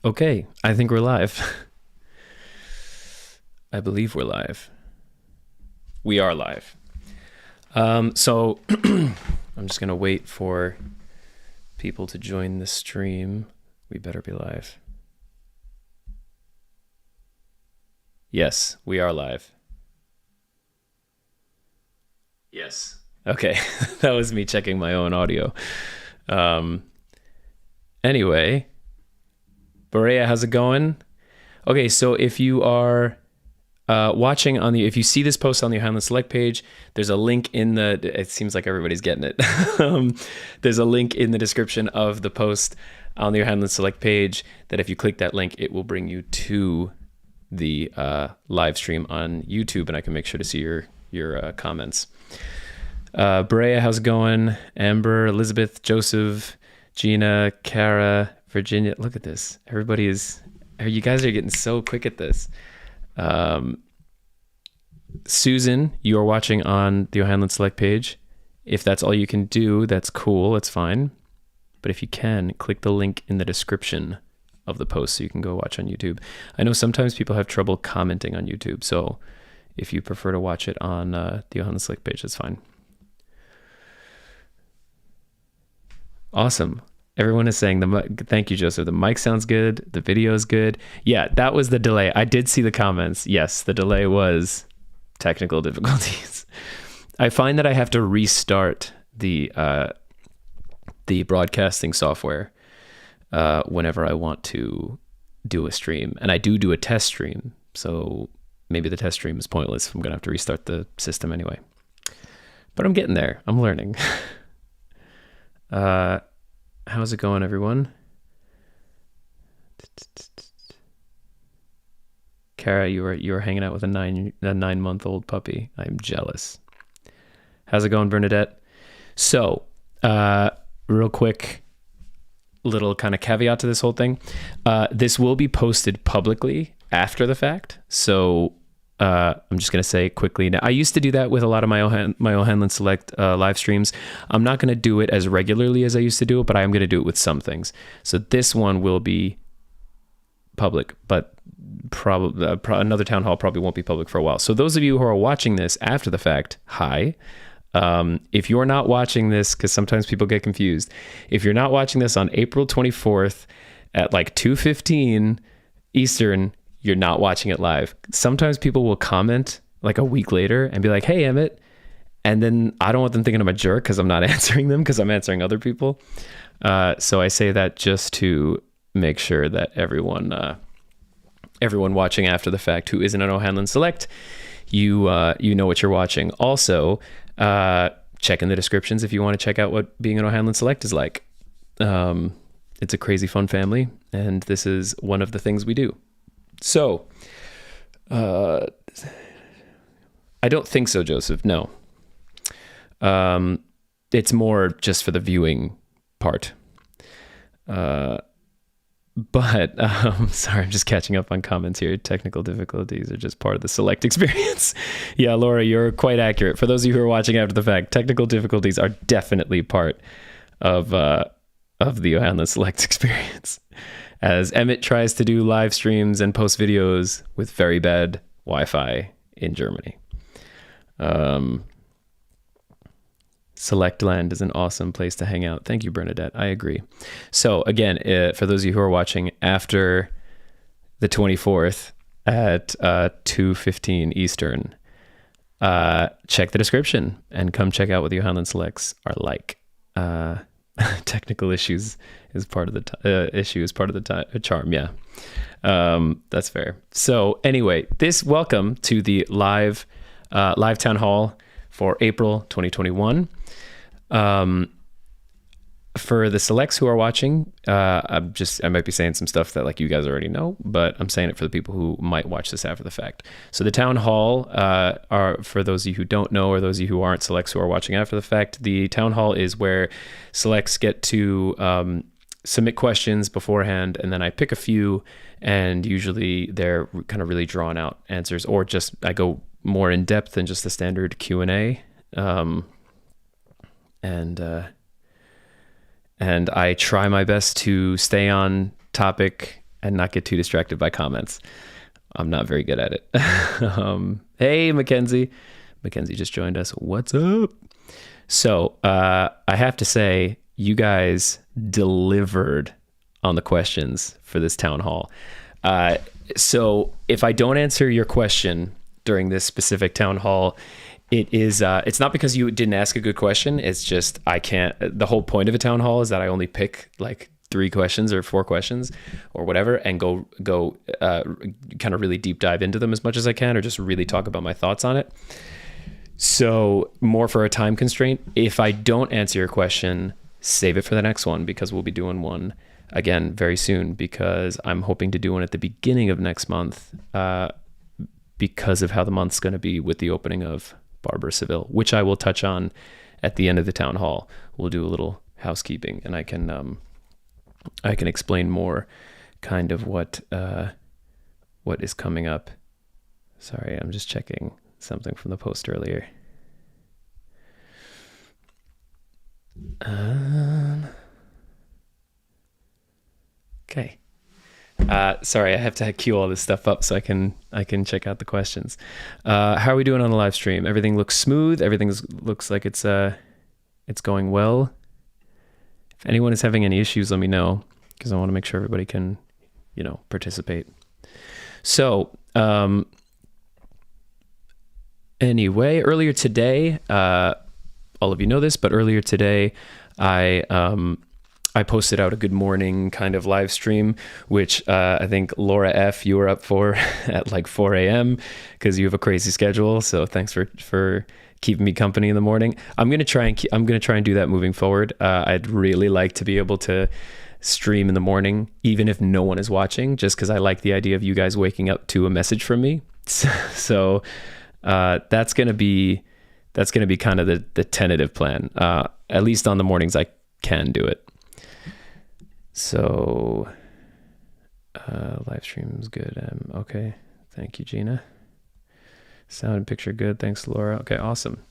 Okay, I think we're live. I believe we're live. We are live. So I'm just gonna wait for people to join the stream. We better be live. Yes, we are live. Yes. Okay, that was me checking my own audio. Anyway, Berea, how's it going? Okay, so if you are watching on if you see this post on the OHanlon Select page, there's a link in it seems like everybody's getting it. There's a link in the description of the post on the OHanlon Select page that if you click that link, it will bring you to the live stream on YouTube, and I can make sure to see your comments. Berea, how's it going? Amber, Elizabeth, Joseph, Gina, Kara, Virginia. Look at this. You guys are getting so quick at this. Susan, you are watching on the OHanlon Select page. If that's all you can do, that's cool. That's fine. But if you can, click the link in the description of the post so you can go watch on YouTube. I know sometimes people have trouble commenting on YouTube, so if you prefer to watch it on the OHanlon Select page, that's fine. Awesome. Everyone is saying thank you, Joseph. The mic sounds good. The video is good. Yeah, that was the delay. I did see the comments. Yes, the delay was technical difficulties. I find that I have to restart the broadcasting software whenever I want to do a stream. And I do a test stream. So maybe the test stream is pointless. I'm going to have to restart the system anyway. But I'm getting there. I'm learning. How's it going, everyone? Kara, you were hanging out with a 9-month-old puppy. I'm jealous. How's it going, Bernadette? So, real quick, little kind of caveat to this whole thing. This will be posted publicly after the fact. So I'm just going to say quickly now, I used to do that with a lot of my OHanlon Select live streams. I'm not going to do it as regularly as I used to do it, but I am going to do it with some things. So this one will be public, but probably another town hall probably won't be public for a while. So those of you who are watching this after the fact, hi. If you're not watching this, because sometimes people get confused, if you're not watching this on April 24th at like 2:15 Eastern, you're not watching it live. Sometimes people will comment like a week later and be like, hey, Emmett. And then I don't want them thinking I'm a jerk because I'm not answering them because I'm answering other people. So I say that just to make sure that everyone watching after the fact who isn't an OHanlon Select, you know what you're watching. Also, check in the descriptions if you want to check out what being an OHanlon Select is like. It's a crazy fun family, and this is one of the things we do. So, I don't think so, Joseph. No. It's more just for the viewing part. But sorry, I'm just catching up on comments here. Technical difficulties are just part of the Select experience. Yeah, Laura, you're quite accurate. For those of you who are watching after the fact, technical difficulties are definitely part of the OHanlon Select experience. As Emmett tries to do live streams and post videos with very bad Wi-Fi in Germany. Selectland is an awesome place to hang out. Thank you, Bernadette. I agree. So again, for those of you who are watching after the 24th at 2:15 Eastern, check the description and come check out what the OHanlon Selects are like. Technical issues is part of the charm. Yeah. That's fair. So anyway, welcome to the live town hall for April 2021. For the selects who are watching, I might be saying some stuff that like you guys already know, but I'm saying it for the people who might watch this after the fact. So the town hall are, for those of you who don't know, or those of you who aren't selects who are watching after the fact, the town hall is where selects get to submit questions beforehand, and then I pick a few, and usually they're kind of really drawn out answers, or just I go more in depth than just the standard Q&A. And I try my best to stay on topic and not get too distracted by comments. I'm not very good at it. Hey, Mackenzie. Mackenzie just joined us. What's up? So I have to say, you guys delivered on the questions for this town hall. So if I don't answer your question during this specific town hall, it's not because you didn't ask a good question. It's just I can't. The whole point of a town hall is that I only pick like 3 questions or 4 questions or whatever, and go kind of really deep dive into them as much as I can, or just really talk about my thoughts on it. So more for a time constraint. If I don't answer your question, save it for the next one, because we'll be doing one again very soon, because I'm hoping to do one at the beginning of next month, because of how the month's going to be with the opening of Barbara Seville, which I will touch on at the end of the town hall. We'll do a little housekeeping, and I can explain more kind of what is coming up. Sorry, I'm just checking something from the post earlier. Okay. Sorry, I have to queue all this stuff up so I can check out the questions. How are we doing on the live stream? Everything looks smooth. Everything looks like it's going well. If anyone is having any issues, let me know, because I want to make sure everybody can, participate. So, anyway, earlier today, all of you know this, but earlier today, I posted out a good morning kind of live stream, which I think Laura F, you were up for at like 4 a.m. because you have a crazy schedule. So thanks for keeping me company in the morning. I'm gonna try and do that moving forward. I'd really like to be able to stream in the morning, even if no one is watching, just because I like the idea of you guys waking up to a message from me. So that's gonna be kind of the tentative plan. At least on the mornings I can do it. So live stream's good. Okay, thank you, Gina. Sound and picture good. Thanks, Laura. Okay, awesome.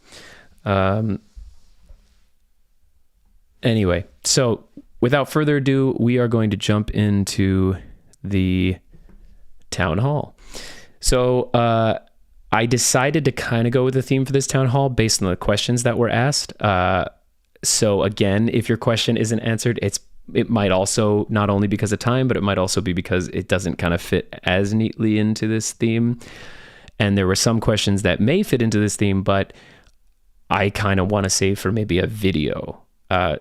Anyway, so without further ado, we are going to jump into the town hall. So I decided to kind of go with the theme for this town hall based on the questions that were asked. So again, if your question isn't answered, it might also, not only because of time, but it might also be because it doesn't kind of fit as neatly into this theme. And there were some questions that may fit into this theme, but I kind of want to save for maybe a video.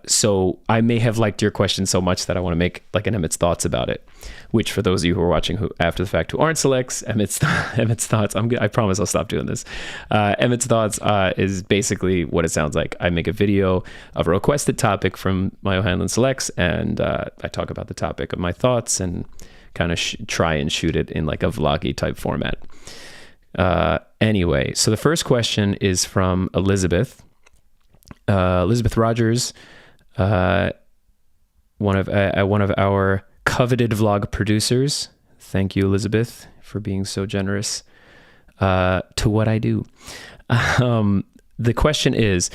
So I may have liked your question so much that I want to make like an Emmett's thoughts about it, which for those of you who are watching who after the fact who aren't selects, Emmett's thoughts, I promise I'll stop doing this. Emmett's thoughts is basically what it sounds like. I make a video of a requested topic from my OHanlon Selects, and I talk about the topic of my thoughts and kind of try and shoot it in like a vloggy type format. Anyway, so the first question is from Elizabeth. Elizabeth Rogers, one of our coveted vlog producers. Thank you, Elizabeth, for being so generous to what I do. The question is,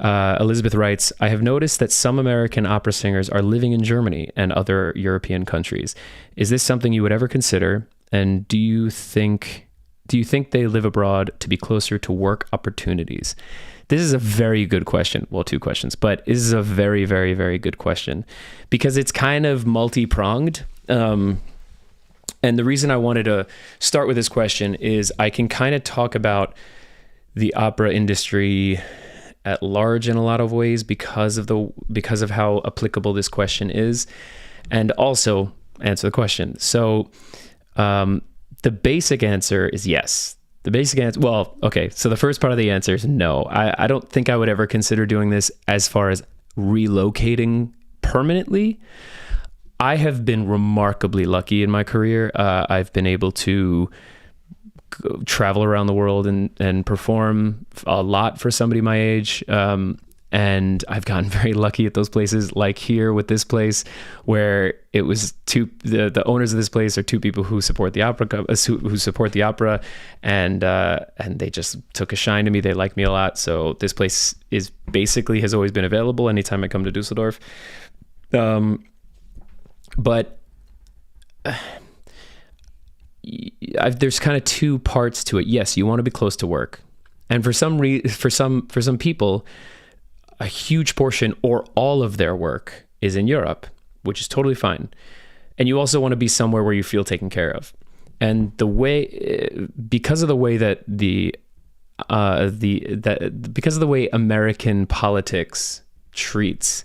Elizabeth writes, I have noticed that some American opera singers are living in Germany and other European countries. Is this something you would ever consider? And do you think they live abroad to be closer to work opportunities? This is a very good question. Well, 2 questions, but this is a very, very, very good question because it's kind of multi-pronged. And the reason I wanted to start with this question is I can kind of talk about the opera industry at large in a lot of ways because of how applicable this question is, and also answer the question. So the basic answer is yes. The basic answer, well, okay, so the first part of the answer is no. I don't think I would ever consider doing this as far as relocating permanently. I have been remarkably lucky in my career. I've been able to travel around the world and perform a lot for somebody my age. And I've gotten very lucky at those places, like here with this place, where it was the owners of this place are 2 people who support the opera, and they just took a shine to me. They like me a lot, so this place has always been available anytime I come to Dusseldorf. But there's kind of two parts to it. Yes, you want to be close to work, and for some people, a huge portion or all of their work is in Europe, which is totally fine. And you also want to be somewhere where you feel taken care of. And because of the way that because of the way American politics treats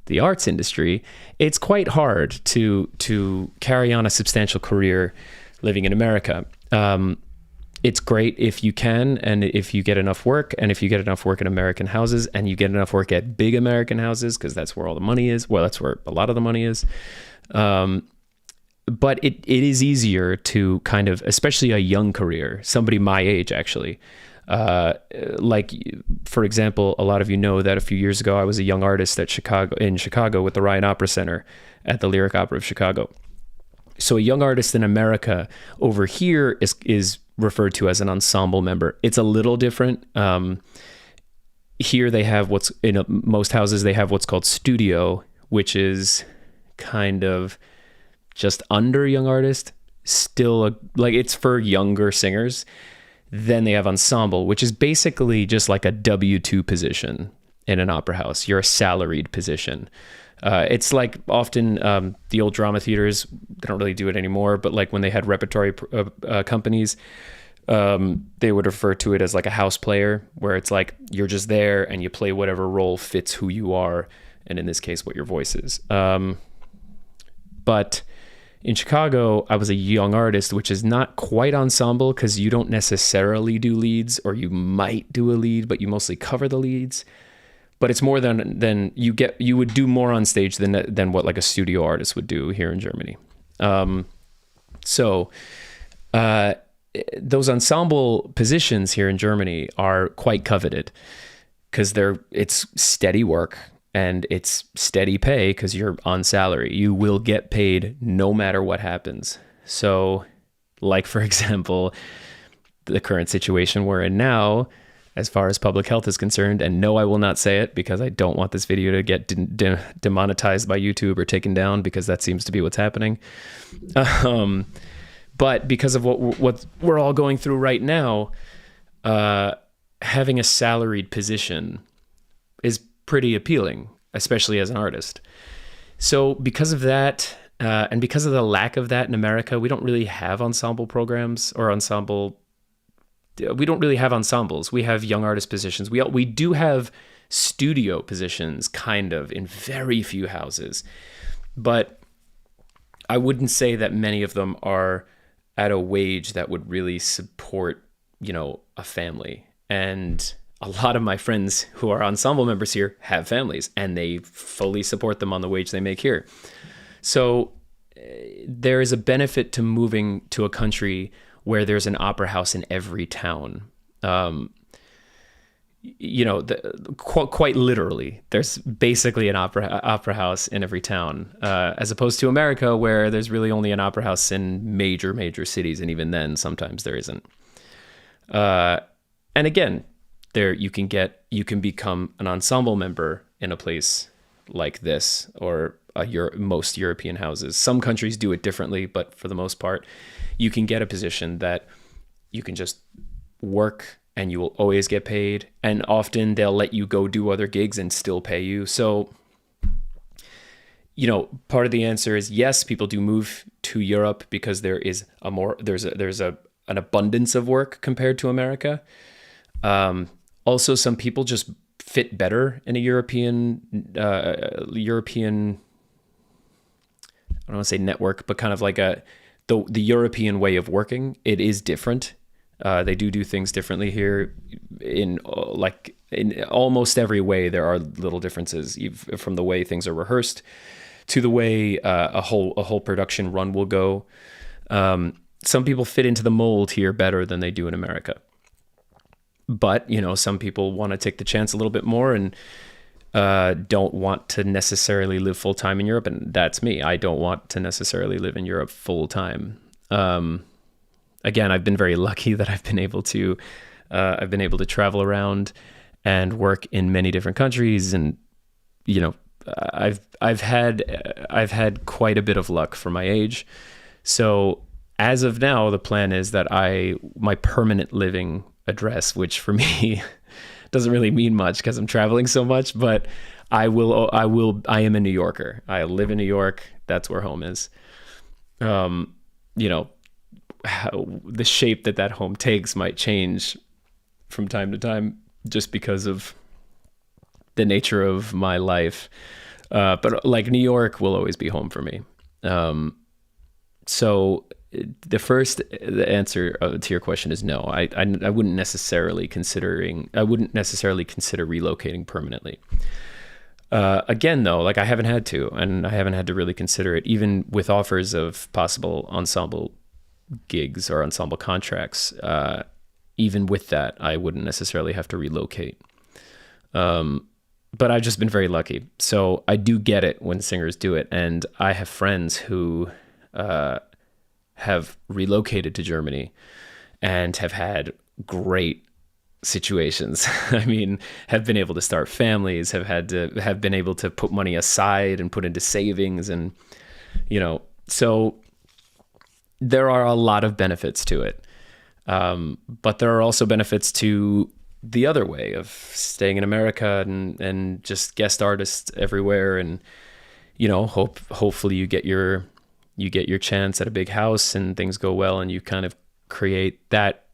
the arts industry, it's quite hard to carry on a substantial career living in America. It's great if you can, and if you get enough work, and if you get enough work in American houses, and you get enough work at big American houses, because that's where all the money is. Well, that's where a lot of the money is. But it is easier to kind of, especially a young career, somebody my age actually. Like, for example, a lot of you know that a few years ago I was a young artist in Chicago with the Ryan Opera Center at the Lyric Opera of Chicago. So a young artist in America over here is referred to as an ensemble member. It's a little different. Here they have most houses, they have what's called studio, which is kind of just under young artist, still like it's for younger singers. Then they have ensemble, which is basically just like a W-2 position in an opera house. You're a salaried position. It's like often the old drama theaters, they don't really do it anymore, but like when they had repertory companies, they would refer to it as like a house player, where it's like you're just there and you play whatever role fits who you are, and in this case, what your voice is. But in Chicago, I was a young artist, which is not quite ensemble because you don't necessarily do leads, or you might do a lead, but you mostly cover the leads. But it's more than you would do more on stage than what like a studio artist would do here in Germany. So those ensemble positions here in Germany are quite coveted because it's steady work. And it's steady pay because you're on salary. You will get paid no matter what happens. So, like, for example, the current situation we're in now, as far as public health is concerned, and no, I will not say it because I don't want this video to get demonetized by YouTube or taken down, because that seems to be what's happening. But because of what we're all going through right now, having a salaried position is pretty appealing, especially as an artist. So because of that, and because of the lack of that in America, we don't really have ensemble programs or we don't really have ensembles. We have young artist positions. We do have studio positions, kind of, in very few houses. But I wouldn't say that many of them are at a wage that would really support, a family. And a lot of my friends who are ensemble members here have families, and they fully support them on the wage they make here. So there is a benefit to moving to a country where there's an opera house in every town. Quite literally, there's basically an opera house in every town, as opposed to America, where there's really only an opera house in major cities, and even then, sometimes there isn't. And again, you can become an ensemble member in a place like this, or most European houses. Some countries do it differently, but for the most part, you can get a position that you can just work and you will always get paid. And often they'll let you go do other gigs and still pay you. So, part of the answer is yes, people do move to Europe because there's an abundance of work compared to America. Also, some people just fit better in a European, I don't want to say network, but kind of like the European way of working. It is different. They do things differently here. In almost every way, there are little differences, from the way things are rehearsed to the way a whole production run will go. Some people fit into the mold here better than they do in America. But, some people want to take the chance a little bit more and don't want to necessarily live full time in Europe. And that's me. I don't want to necessarily live in Europe full time. Again, I've been very lucky that I've been able to travel around and work in many different countries, and, I've had quite a bit of luck for my age. So as of now, the plan is that my permanent living address, which for me doesn't really mean much because I'm traveling so much, but I am a New Yorker. I live in New York. That's where home is. The shape that home takes might change from time to time just because of the nature of my life. But like New York will always be home for me. So the answer to your question is no. I wouldn't necessarily consider relocating permanently. Again, though, like I haven't had to really consider it, even with offers of possible ensemble gigs or ensemble contracts. Even with that, I wouldn't necessarily have to relocate. But I've just been very lucky. So I do get it when singers do it. And I have friends who have relocated to Germany and have had great situations. I mean, have been able to start families, have been able to put money aside and put into savings. And, so there are a lot of benefits to it. But there are also benefits to the other way of staying in America and just guest artists everywhere. And, hopefully you get your chance at a big house and things go well and you kind of create that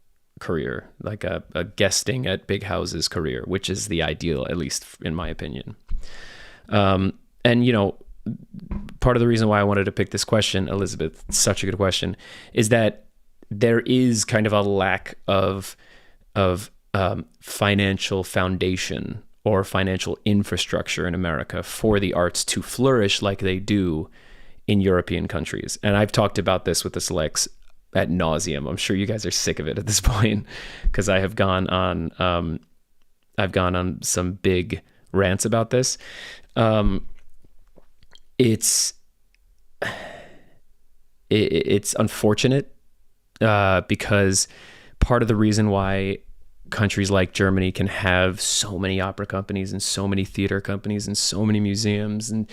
career, like a guesting at big houses career, which is the ideal, at least in my opinion. And, part of the reason why I wanted to pick this question, Elizabeth, such a good question, is that there is kind of a lack of financial foundation or financial infrastructure in America for the arts to flourish like they do in European countries. And I've talked about this with the Selects ad nauseum. I'm sure you guys are sick of it at this point because I have gone on some big rants about this. It's unfortunate because part of the reason why countries like Germany can have so many opera companies and so many theater companies and so many museums and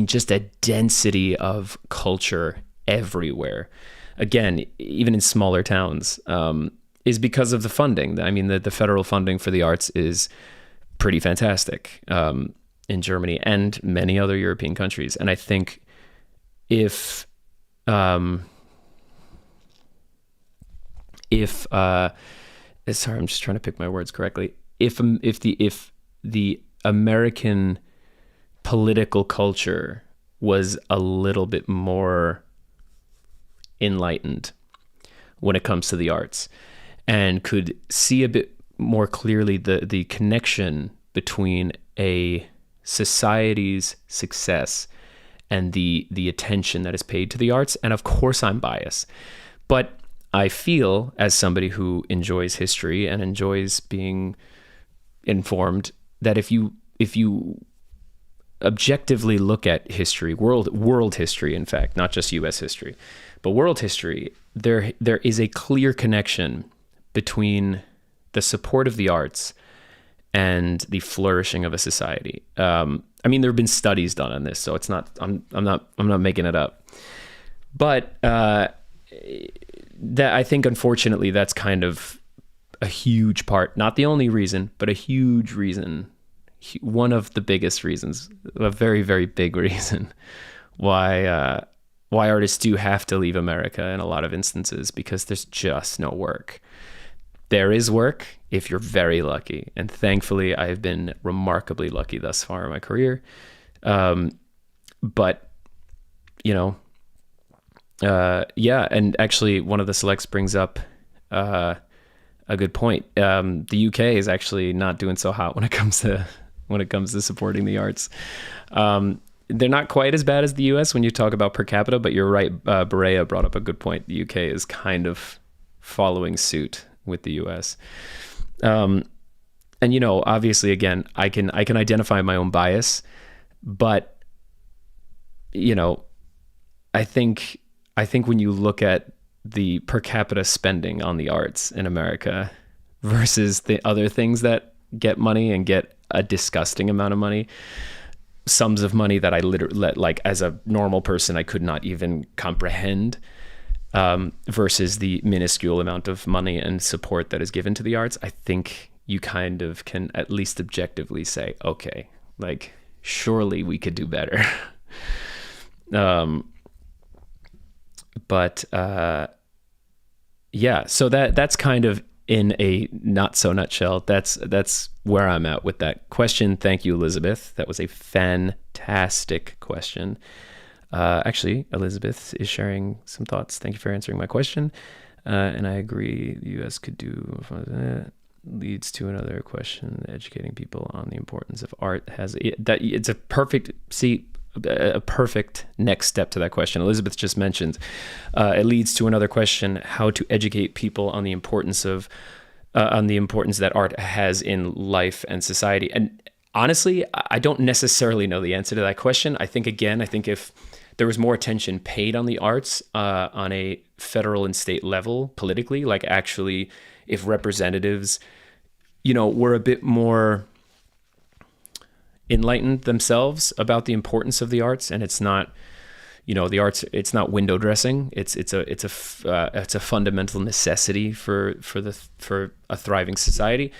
just a density of culture everywhere, again, even in smaller towns, is because of the funding. I mean, the federal funding for the arts is pretty fantastic in Germany and many other European countries. And I think sorry, I'm just trying to pick my words correctly. If the American political culture was a little bit more enlightened when it comes to the arts and could see a bit more clearly the connection between a society's success and the attention that is paid to the arts. And of course I'm biased, but I feel, as somebody who enjoys history and enjoys being informed, that if you objectively look at history, world history, in fact, not just U.S. history, but world history, there is a clear connection between the support of the arts and the flourishing of a society. I mean, there have been studies done on this, so it's not. I'm not making it up, but. That I think, unfortunately, that's kind of a huge part, not the only reason, but a huge reason, one of the biggest reasons, a very, very big reason why artists do have to leave America in a lot of instances, because there's just no work. There is work if you're very lucky. And thankfully, I have been remarkably lucky thus far in my career. But, and actually one of the Selects brings up a good point. The UK is actually not doing so hot when it comes to supporting the arts. They're not quite as bad as the US when you talk about per capita, but you're right. Berea brought up a good point. The UK is kind of following suit with the US. And obviously, again, I can identify my own bias, but I think when you look at the per capita spending on the arts in America versus the other things that get money and get a disgusting amount of money, sums of money that I literally, like as a normal person, I could not even comprehend, versus the minuscule amount of money and support that is given to the arts. I think you kind of can at least objectively say, okay, like surely we could do better. But yeah, so that's kind of in a not so nutshell. That's where I'm at with that question. Thank you, Elizabeth. That was a fantastic question. Actually, Elizabeth is sharing some thoughts. Thank you for answering my question. And I agree, the U.S. could do leads to another question. Educating people on the importance of art it's a perfect next step to that question. Elizabeth just mentioned it leads to another question: how to educate people on the importance that art has in life and society. And honestly, I don't necessarily know the answer to that question. I think if there was more attention paid on the arts on a federal and state level politically, like actually if representatives, were a bit more enlightened themselves about the importance of the arts, and it's not, the arts, it's not window dressing. It's a fundamental necessity for a thriving society.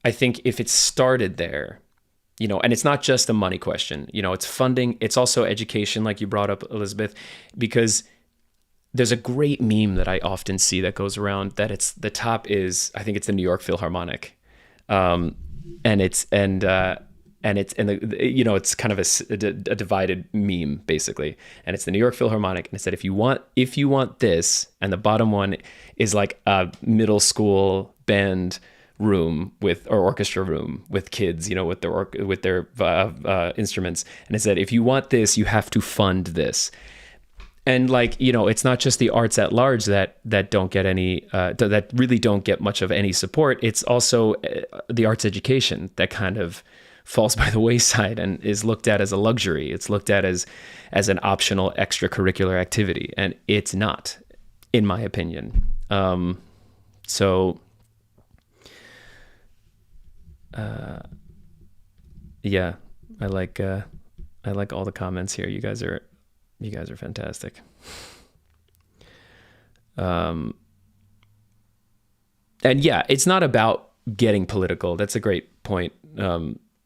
I think if it started there, and it's not just a money question, it's funding, it's also education, like you brought up, Elizabeth, because there's a great meme that I often see that goes around that it's the top is, I think it's the New York Philharmonic. It's kind of a divided meme basically. And it's the New York Philharmonic. And it said, if you want this, and the bottom one is like a middle school band room or orchestra room with kids, with their instruments. And it said, if you want this, you have to fund this. And it's not just the arts at large that don't get any, that really don't get much of any support. It's also the arts education that kind of falls by the wayside and is looked at as a luxury. It's looked at as an optional extracurricular activity, and it's not, in my opinion. Yeah, I like all the comments here. You guys are fantastic. And yeah, it's not about getting political. That's a great point,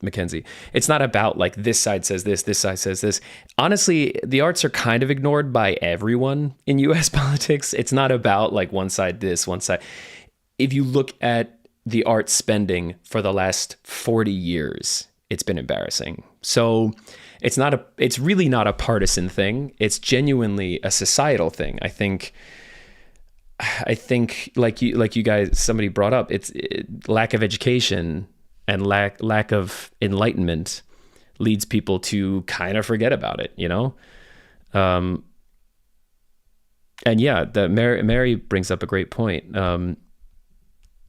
Mackenzie. It's not about like this side says this side says this. Honestly, the arts are kind of ignored by everyone in US politics. It's not about like one side this, one side. If you look at the art spending for the last 40 years, it's been embarrassing. So it's really not a partisan thing. It's genuinely a societal thing. I think like you guys, somebody brought up, lack of education and lack of enlightenment leads people to kind of forget about it, and yeah, Mary brings up a great point.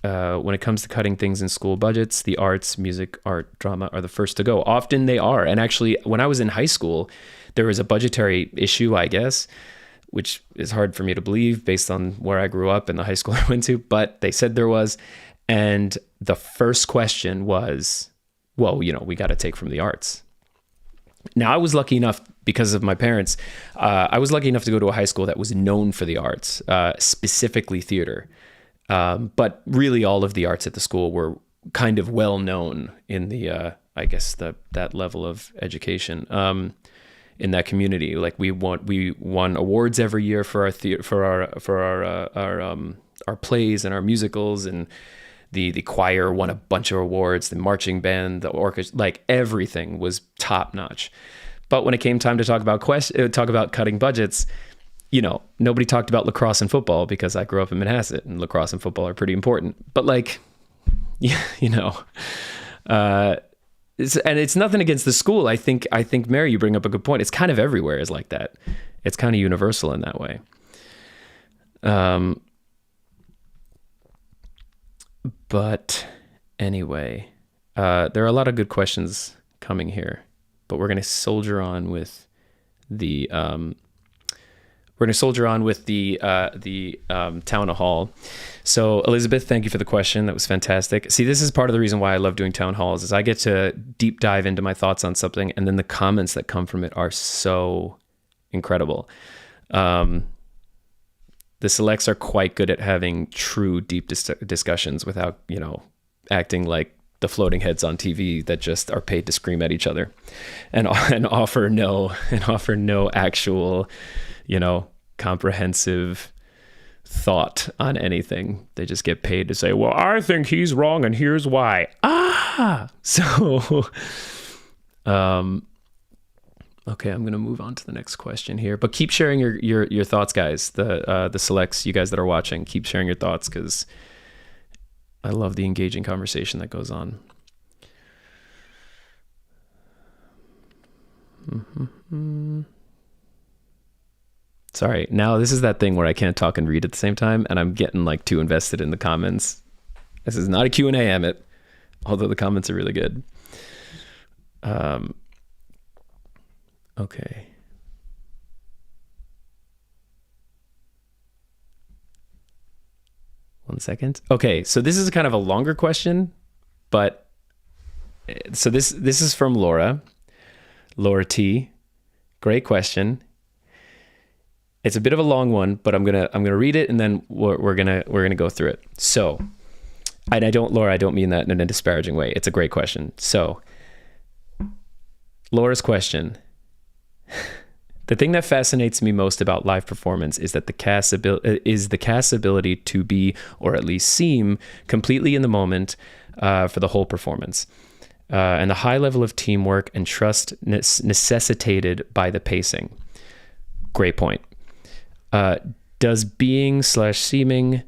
When it comes to cutting things in school budgets, the arts, music, art, drama are the first to go. Often they are. And actually, when I was in high school, there was a budgetary issue, I guess, which is hard for me to believe based on where I grew up and the high school I went to, but they said there was. And the first question was, well, we got to take from the arts. Now, I was lucky enough, because of my parents, I was lucky enough to go to a high school that was known for the arts, specifically theater. But really all of the arts at the school were kind of well known in the, I guess that level of education, in that community. Like we won awards every year for our plays and our musicals, and the choir won a bunch of awards, the marching band, the orchestra, like everything was top notch. But when it came time to talk about cutting budgets, nobody talked about lacrosse and football, because I grew up in Manhasset and lacrosse and football are pretty important. But it's nothing against the school. I think Mary, you bring up a good point. It's kind of everywhere is like that. It's kind of universal in that way. But anyway, there are a lot of good questions coming here, but we're going to soldier on with the we're going to soldier on with the Town Hall. So Elizabeth, thank you for the question. That was fantastic. See, this is part of the reason why I love doing town halls is I get to deep dive into my thoughts on something, and then the comments that come from it are so incredible. The selects are quite good at having true deep discussions without, acting like the floating heads on TV that just are paid to scream at each other and offer no actual, comprehensive thought on anything. They just get paid to say, well, I think he's wrong and here's why. So, okay, I'm going to move on to the next question here, but keep sharing your thoughts, guys. The selects, you guys that are watching, keep sharing your thoughts because I love the engaging conversation that goes on. Sorry. Now this is that thing where I can't talk and read at the same time, and I'm getting like too invested in the comments. This is not a Q&A, Emmett, although the comments are really good. Okay. One second. Okay, so this is kind of a longer question, but so this is from Laura T. Great question. It's a bit of a long one, but I'm gonna read it and then we're gonna go through it. So, and Laura, I don't mean that in a disparaging way. It's a great question. So, Laura's question. The thing that fascinates me most about live performance is that the cast's ability to be, or at least seem, completely in the moment for the whole performance, and the high level of teamwork and trust necessitated by the pacing. Great point. Does being/seeming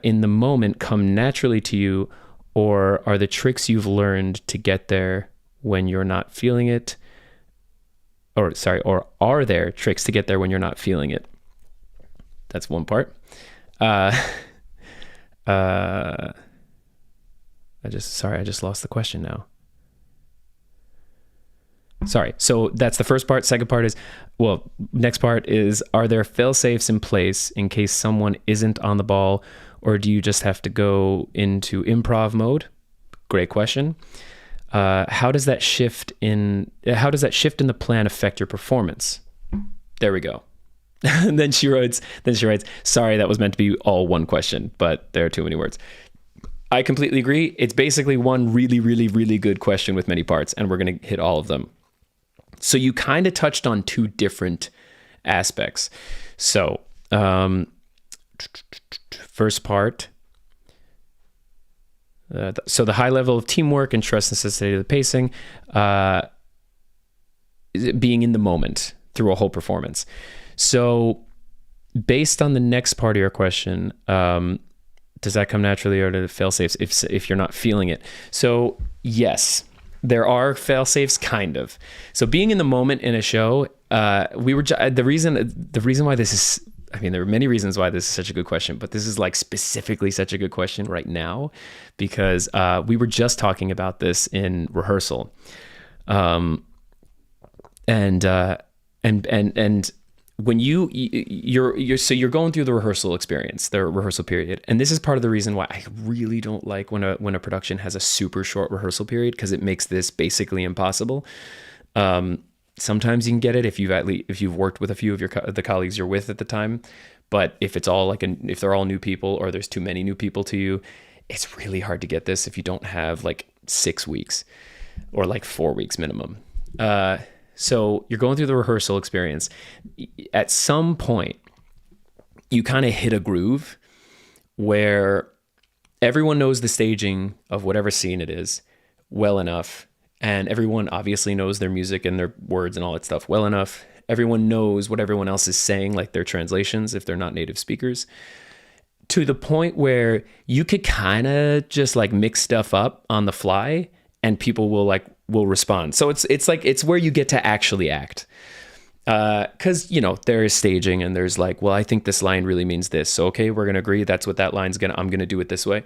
in the moment come naturally to you, or are the tricks you've learned to get there when you're not feeling it? Or are there tricks to get there when you're not feeling it? That's one part. I just lost the question now. Sorry. So that's the first part. Second part is, next part is, are there fail-safes in place in case someone isn't on the ball, or do you just have to go into improv mode? Great question. How does that shift in the plan affect your performance? There we go. And then she writes, sorry, that was meant to be all one question, but there are too many words. I completely agree. It's basically one really, really, really good question with many parts, and we're going to hit all of them. So you kind of touched on two different aspects. So, first part, so the high level of teamwork and trust necessitated the pacing, being in the moment through a whole performance. So based on the next part of your question, does that come naturally, or do the fail safes if you're not feeling it? So yes, there are fail safes, kind of. So being in the moment in a show, the reason why this is, there are many reasons why this is such a good question, but this is like specifically such a good question right now because we were just talking about this in rehearsal, and when you're going through the rehearsal experience, the rehearsal period, and this is part of the reason why I really don't like when a production has a super short rehearsal period, because it makes this basically impossible. Sometimes you can get it if you've worked with a few of the colleagues you're with at the time, but if it's all if they're all new people or there's too many new people to you, it's really hard to get this if you don't have like 6 weeks or like 4 weeks minimum. So you're going through the rehearsal experience. At some point, you kind of hit a groove where everyone knows the staging of whatever scene it is well enough. And everyone obviously knows their music and their words and all that stuff well enough. Everyone knows what everyone else is saying, like their translations, if they're not native speakers, to the point where you could kind of just like mix stuff up on the fly and people will respond. So it's where you get to actually act. Cause there is staging and there's like, well, I think this line really means this. So, okay, we're going to agree. That's what that line's I'm going to do it this way.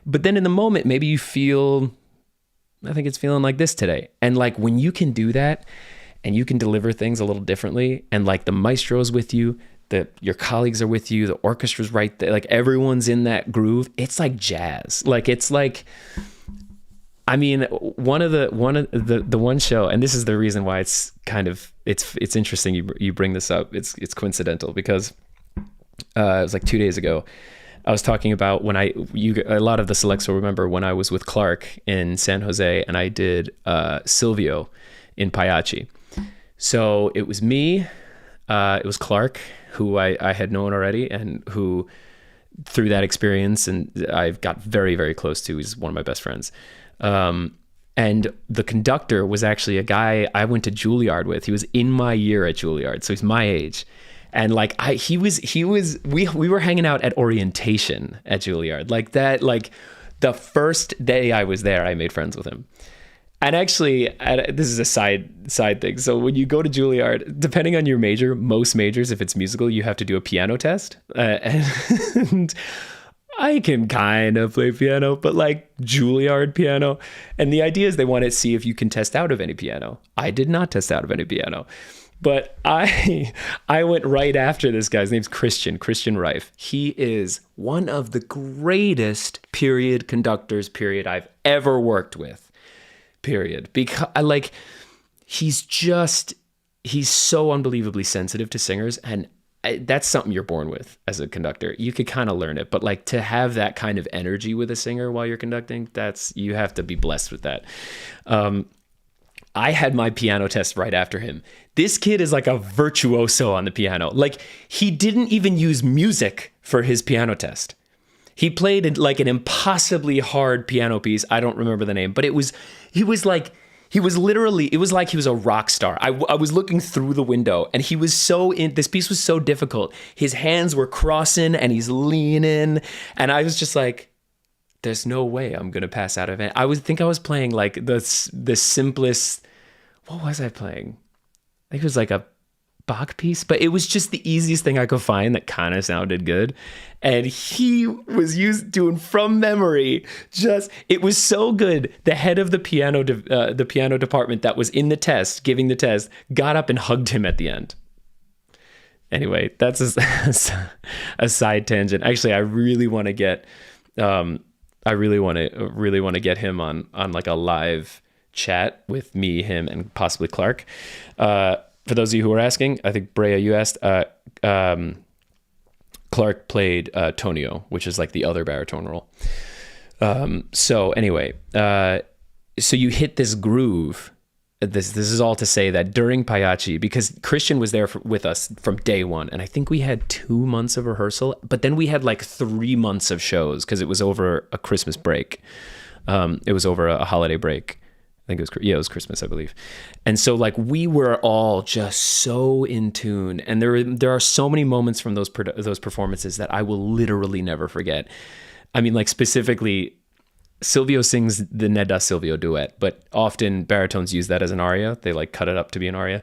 But then in the moment, maybe you feel, I think it's feeling like this today. And like when you can do that and you can deliver things a little differently and like the maestro's with you, your colleagues are with you, the orchestra's right there, like everyone's in that groove. It's like jazz. Like it's like, I mean, one of the one show, and this is the reason why it's kind of it's interesting you bring this up. It's coincidental because it was like 2 days ago. I was talking about when a lot of the selects will remember when I was with Clark in San Jose and I did Silvio in Pagliacci. So it was me, it was Clark, who I had known already, and who through that experience, and I've got very, very close to, he's one of my best friends. And the conductor was actually a guy I went to Juilliard with. He was in my year at Juilliard, so he's my age. And like we were hanging out at orientation at Juilliard. Like that, like the first day I was there, I made friends with him. And actually, this is a side thing. So when you go to Juilliard, depending on your major, most majors, if it's musical, you have to do a piano test. And I can kind of play piano, but like Juilliard piano. And the idea is they want to see if you can test out of any piano. I did not test out of any piano. But I went right after this guy. His name's Christian Reif. He is one of the greatest period conductors, I've ever worked with. Because like he's so unbelievably sensitive to singers, and that's something you're born with as a conductor. You could kind of learn it, but like to have that kind of energy with a singer while you're conducting, you have to be blessed with that. I had my piano test right after him. This kid is like a virtuoso on the piano. Like he didn't even use music for his piano test. He played like an impossibly hard piano piece. I don't remember the name, but it was like he was a rock star. I was looking through the window and he was this piece was so difficult. His hands were crossing and he's leaning. And I was just like, there's no way I'm going to pass out of it. I was playing like the simplest, what was I playing? I think it was like a Bach piece, but it was just the easiest thing I could find that kind of sounded good. And he was doing from memory. It was so good. The head of the piano department that was in the test, giving the test, got up and hugged him at the end. Anyway, that's a side tangent. Actually, I really want to get, get him on like a live chat with me, him, and possibly Clark. For those of you who are asking, I think Brea, you asked, Clark played Tonio, which is like the other baritone role. So anyway, so you hit this groove. This is all to say that during Pagliacci, because Christian was there with us from day one, and I think we had 2 months of rehearsal, but then we had like 3 months of shows because it was over a Christmas break. It was over a holiday break. I think it was Christmas, I believe. And so like we were all just so in tune. And there are so many moments from those performances that I will literally never forget. I mean, like specifically, Silvio sings the Ne da Silvio duet, but often baritones use that as an aria. They like cut it up to be an aria.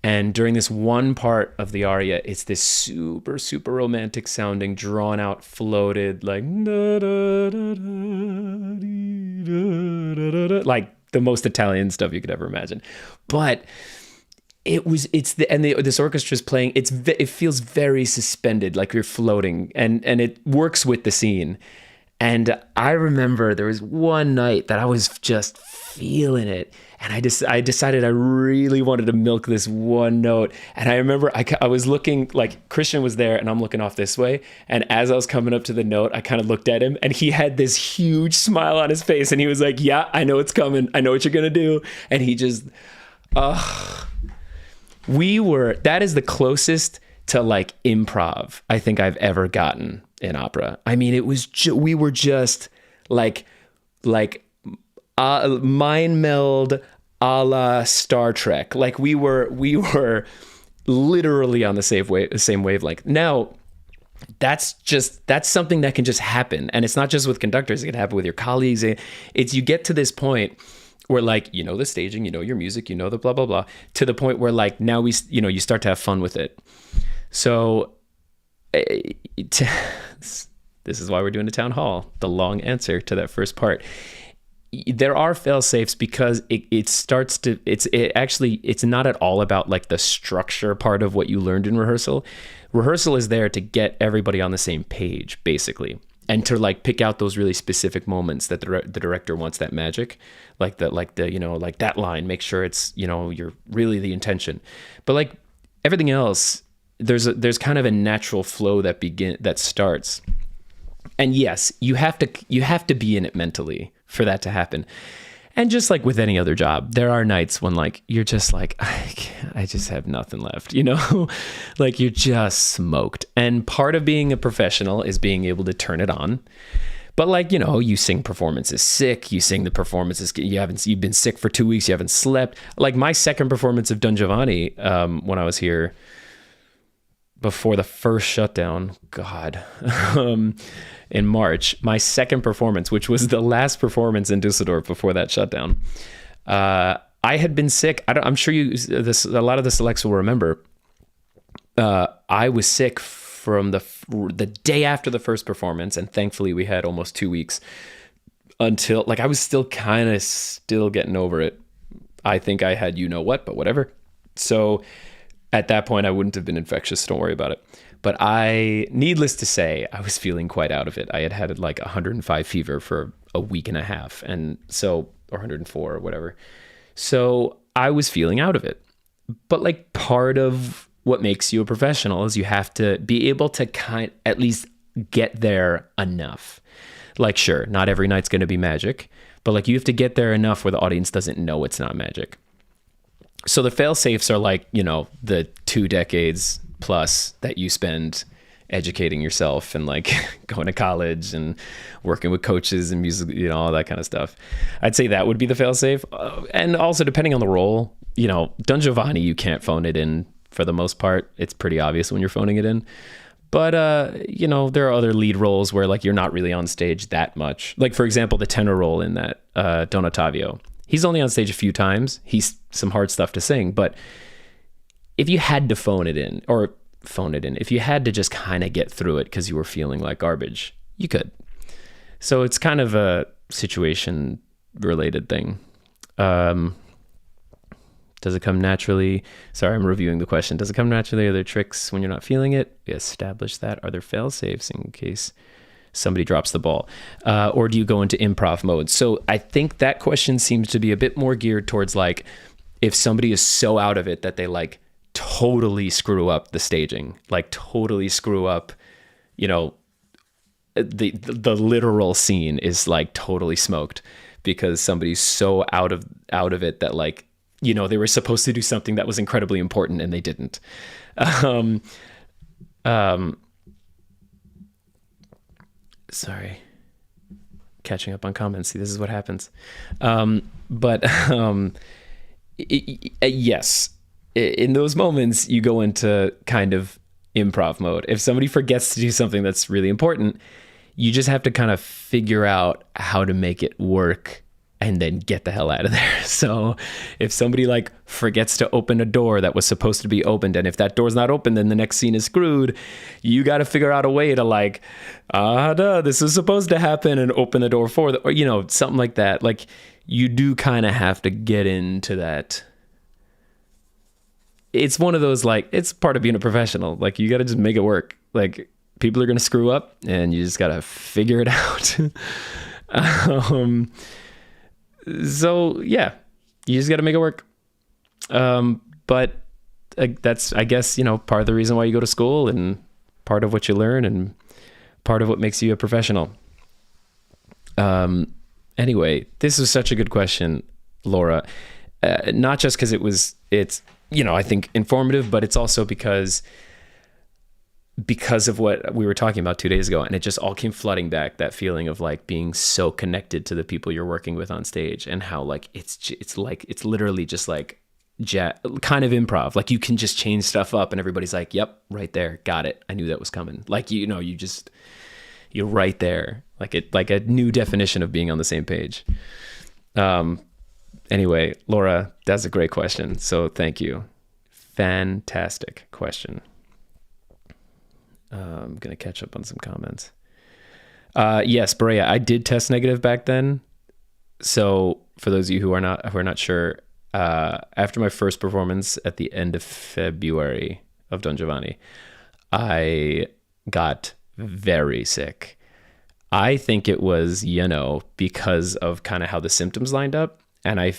And during this one part of the aria, it's this super, super romantic sounding, drawn out, floated, like like the most Italian stuff you could ever imagine. But this orchestra's playing, it feels very suspended, like you're floating, and it works with the scene. And I remember there was one night that I was just feeling it, and I decided I really wanted to milk this one note. And I remember I was looking, like Christian was there and I'm looking off this way, and as I was coming up to the note, I kind of looked at him and he had this huge smile on his face, and he was like, yeah, I know it's coming, I know what you're gonna do. And he just that is the closest to like improv I think I've ever gotten in opera. I mean, it was we were just like mind meld a la Star Trek. Like we were literally on the same wavelength. Now, that's something that can just happen, and it's not just with conductors. It can happen with your colleagues. It's you get to this point where like you know the staging, you know your music, you know the blah blah blah, to the point where like now you start to have fun with it. So this is why we're doing a town hall. The long answer to that first part. there are fail safes because it's not at all about like the structure part of what you learned in rehearsal. Rehearsal is there to get everybody on the same page, basically, and to like pick out those really specific moments that the director wants that magic, like that line, make sure it's, you're really the intention. But like everything else, there's kind of a natural flow that starts. And yes, you have to be in it mentally for that to happen. And just like with any other job, there are nights when like you're just like, I just have nothing left, like you're just smoked. And part of being a professional is being able to turn it on. But like, you sing performances sick, you sing the performances, you've been sick for 2 weeks, you haven't slept. Like my second performance of Don Giovanni, when I was here before the first shutdown, God, in March, my second performance, which was the last performance in Dusseldorf before that shutdown, I had been sick. I'm sure a lot of the selects will remember. I was sick from the day after the first performance, and thankfully we had almost 2 weeks until like I was still getting over it. I think I had but whatever. So at that point, I wouldn't have been infectious. Don't worry about it. But needless to say, I was feeling quite out of it. I had like 105 fever for a week and a half, or 104 or whatever. So I was feeling out of it. But like part of what makes you a professional is you have to be able to at least get there enough. Like, sure, not every night's going to be magic, but like you have to get there enough where the audience doesn't know it's not magic. So the fail safes are like, the 2 decades plus that you spend educating yourself and like going to college and working with coaches and music, all that kind of stuff. I'd say that would be the fail safe. And also depending on the role, Don Giovanni, you can't phone it in for the most part. It's pretty obvious when you're phoning it in. But, there are other lead roles where like you're not really on stage that much. Like, for example, the tenor role in that Don Ottavio. He's only on stage a few times. He's some hard stuff to sing. But if you had to phone it in, if you had to just kind of get through it because you were feeling like garbage, you could. So it's kind of a situation related thing. Does it come naturally? Sorry, I'm reviewing the question. Does it come naturally? Are there tricks when you're not feeling it? Establish that. Are there fail safes in case somebody drops the ball? Or do you go into improv mode? So I think that question seems to be a bit more geared towards like if somebody is so out of it that they like totally screw up the staging, like totally screw up, the literal scene is like totally smoked because somebody's so out of it that like, they were supposed to do something that was incredibly important and they didn't. Sorry, catching up on comments. See, this is what happens. Yes, in those moments, you go into kind of improv mode. If somebody forgets to do something that's really important, you just have to kind of figure out how to make it work and then get the hell out of there. So if somebody like forgets to open a door that was supposed to be opened, and if that door's not open, then the next scene is screwed. You got to figure out a way to like, this is supposed to happen, and open the door for the, or, something like that. Like you do kind of have to get into that. It's one of those, like, it's part of being a professional. Like you got to just make it work. Like people are going to screw up and you just got to figure it out. So yeah, you just got to make it work. But that's, I guess, part of the reason why you go to school and part of what you learn and part of what makes you a professional. Anyway, this was such a good question, Laura. Not just because it's, I think informative, but it's also because of what we were talking about 2 days ago, and it just all came flooding back, that feeling of like being so connected to the people you're working with on stage, and how like it's literally just like kind of improv. Like you can just change stuff up and everybody's like, yep, right there, got it, I knew that was coming. Like you're right there, like a new definition of being on the same page. Anyway, Laura, that's a great question, so thank you. Fantastic question. I'm going to catch up on some comments. Yes, Berea, I did test negative back then. So for those of you who are not sure, after my first performance at the end of February of Don Giovanni, I got very sick. I think it was, because of kind of how the symptoms lined up. And I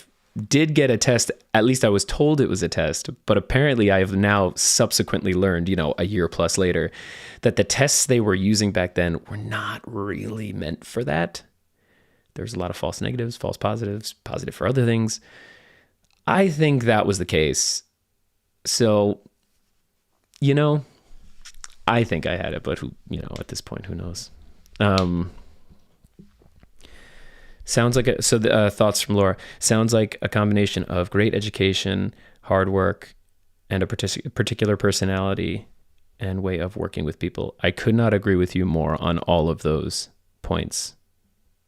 did get a test. At least I was told it was a test. But apparently I have now subsequently learned, a year plus later, that the tests they were using back then were not really meant for that. There's a lot of false negatives, false positives, positive for other things. I think that was the case. So, I think I had it, but at this point, who knows? Sounds like thoughts from Laura. Sounds like a combination of great education, hard work, and a particular personality and way of working with people. I could not agree with you more on all of those points.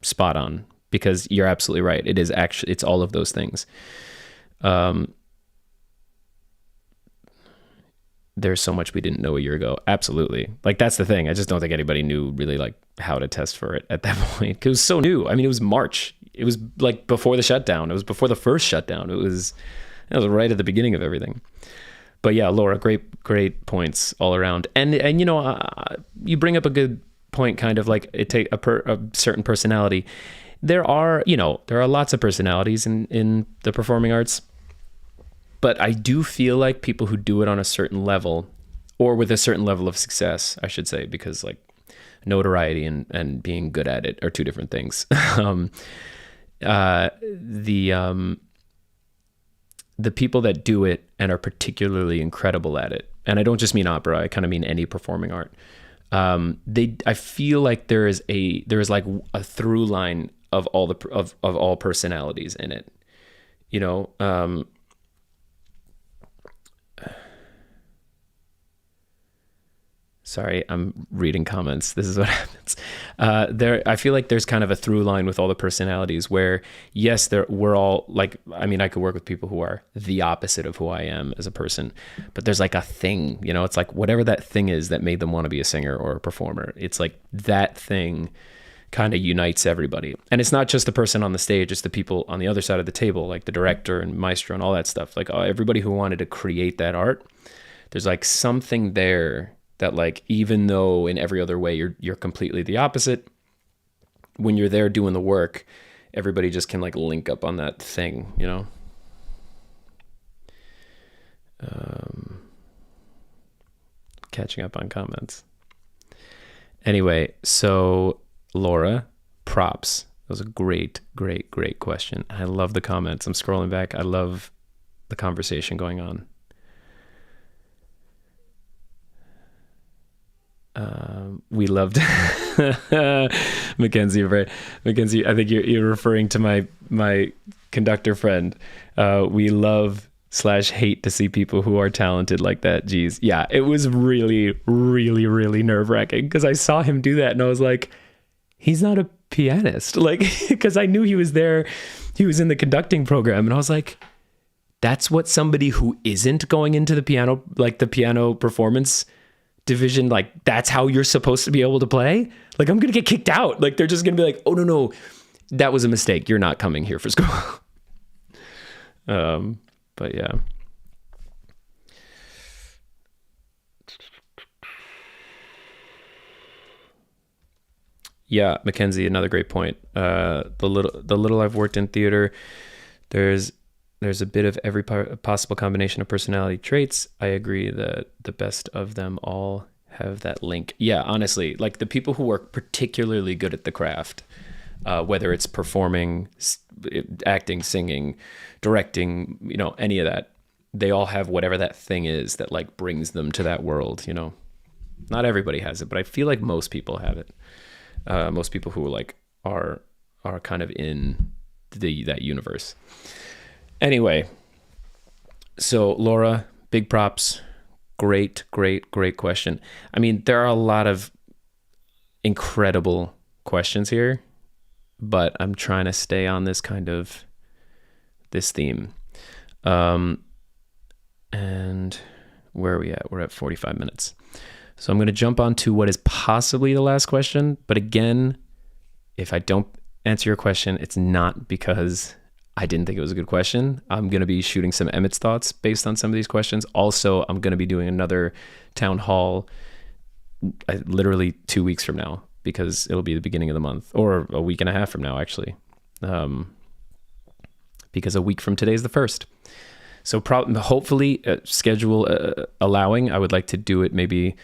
Spot on, because you're absolutely right. It's all of those things. There's so much we didn't know a year ago. Absolutely. Like, that's the thing. I just don't think anybody knew really like how to test for it at that point. 'Cause it was so new. I mean, it was March. It was like before the shutdown. It was before the first shutdown. It was right at the beginning of everything. But yeah, Laura, great points all around. And you bring up a good point, kind of like it take a certain personality. There are lots of personalities in the performing arts. But I do feel like people who do it on a certain level, or with a certain level of success, I should say, because like notoriety and being good at it are two different things. The people that do it and are particularly incredible at it, and I don't just mean opera, I kind of mean any performing art. I feel like there is like a through line of all personalities in it. Sorry, I'm reading comments. This is what happens. I feel like there's kind of a through line with all the personalities where, yes, we're all like, I mean, I could work with people who are the opposite of who I am as a person, but there's like a thing, it's like whatever that thing is that made them want to be a singer or a performer. It's like that thing kind of unites everybody. And it's not just the person on the stage, it's the people on the other side of the table, like the director and maestro and all that stuff. Like everybody who wanted to create that art, there's like something there that, like, even though in every other way you're completely the opposite, when you're there doing the work, everybody just can like link up on that thing, Catching up on comments. Anyway, so Laura, props. That was a great question. I love the comments. I'm scrolling back. I love the conversation going on. We loved Mackenzie. Mackenzie, I think you're referring to my conductor friend. We love / hate to see people who are talented like that. Geez. Yeah, it was really, really, really nerve-wracking because I saw him do that and I was like, he's not a pianist. Like, because I knew he was there. He was in the conducting program and I was like, that's what somebody who isn't going into the piano, like the piano performance division, like that's how you're supposed to be able to play. Like, I'm gonna get kicked out. Like, they're just gonna be like, oh no, that was a mistake, you're not coming here for school. But yeah, Mackenzie, another great point. The little I've worked in theater, there's a bit of every possible combination of personality traits. I agree that the best of them all have that link. Yeah, honestly, like the people who are particularly good at the craft, whether it's performing, acting, singing, directing, any of that, they all have whatever that thing is that like brings them to that world. Not everybody has it, but I feel like most people have it. Most people who are kind of in that universe. Anyway, so Laura, big props. Great question. I mean, there are a lot of incredible questions here, but I'm trying to stay on this theme. And where are we at? We're at 45 minutes. So I'm going to jump on to what is possibly the last question. But again, if I don't answer your question, it's not because I didn't think it was a good question. I'm going to be shooting some Emmett's thoughts based on some of these questions. Also, I'm going to be doing another town hall literally 2 weeks from now, because it'll be the beginning of the month, or a week and a half from now, actually. Because a week from today is the 1st. So hopefully, schedule allowing, I would like to do it maybe,